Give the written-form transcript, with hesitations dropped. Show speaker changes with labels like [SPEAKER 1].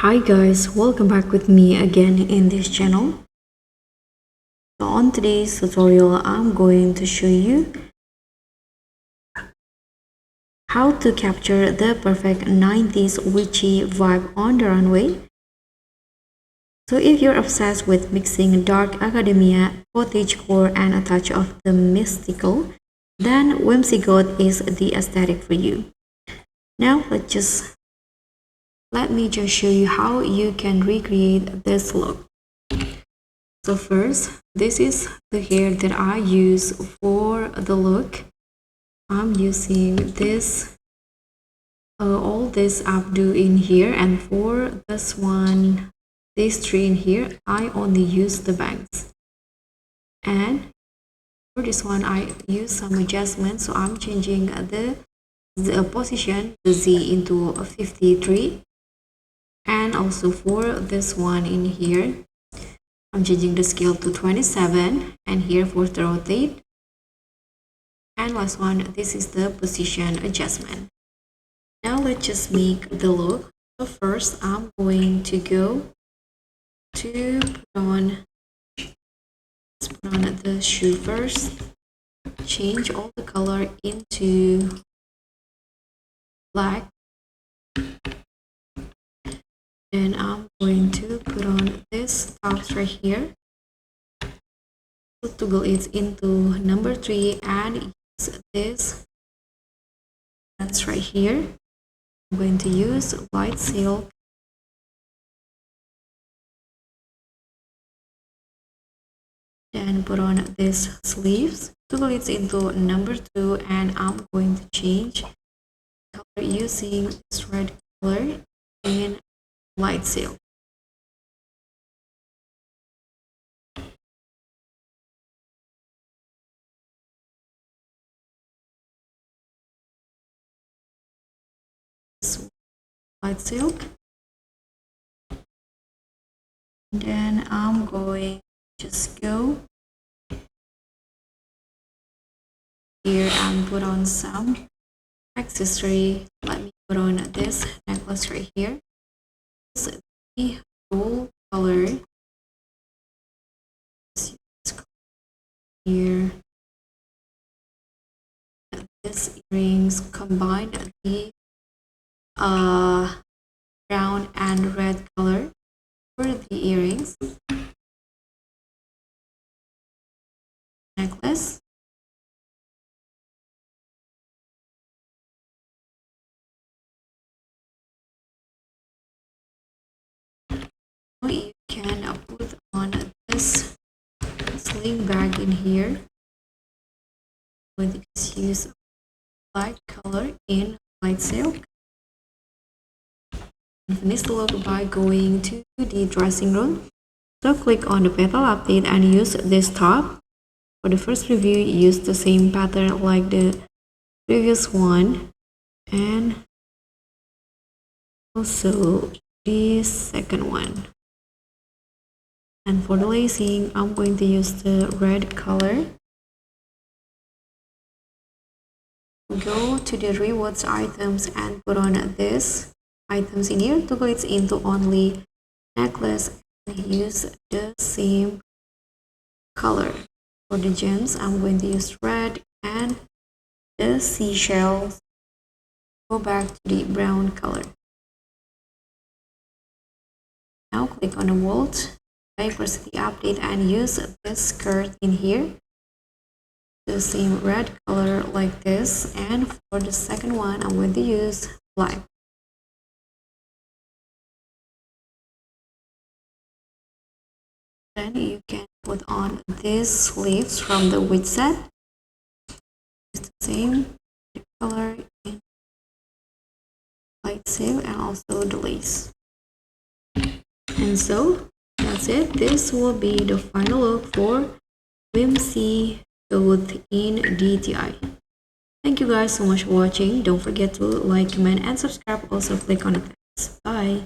[SPEAKER 1] Hi guys, welcome back with me again in this channel. So on today's tutorial, I'm going to show you how to capture the perfect 90s witchy vibe on the runway. So if you're obsessed with mixing dark academia, cottagecore and a touch of the mystical, then Whimsigoth is the aesthetic for you. Now let me just show you how you can recreate this look. So first, this is the hair that I use for the look. I'm using this, all this updo in here, and for this one, these three in here, I only use the bangs. And for this one, I use some adjustments, so I'm changing the position, the Z into a 53. And also for this one in here, I'm changing the scale to 27, and here for the rotate. And last one, this is the position adjustment. Now let's just make the look. So first, I'm going to go to put on the shoe first. Change all the color into black. Then I'm going to put on this tops right here. So toggle it into number 3 and use this. That's right here. I'm going to use white silk. Then put on this sleeves. Toggle it into number 2 and I'm going to change color using this red color in light silk. Light silk. And then I'm going to just go here and put on some accessory. Let me put on this necklace right here. This is the gold color. Here, these earrings combine the brown and red color for the earrings. Necklace. You can put on this sling bag in here. I'm going to just use black color in light silk. And finish the look by going to the dressing room. So click on the petal update and use this top. For the first review, use the same pattern like the previous one, and also the second one. And for the lacing, I'm going to use the red color. Go to the rewards items and put on this items in here. Toggle it into only necklace and use the same color. For the gems, I'm going to use red, and the seashells, go back to the brown color. Now click on the vault, diversity update, and use this skirt in here. The same red color like this, and for the second one, I'm going to use black. Then you can put on these sleeves from the witch set. It's the same color in light silk and also the lace. And so that's it. This will be the final look for Whimsigoth in DTI. Thank you guys so much for watching. Don't forget to like, comment, and subscribe. Also click on the thanks. Bye.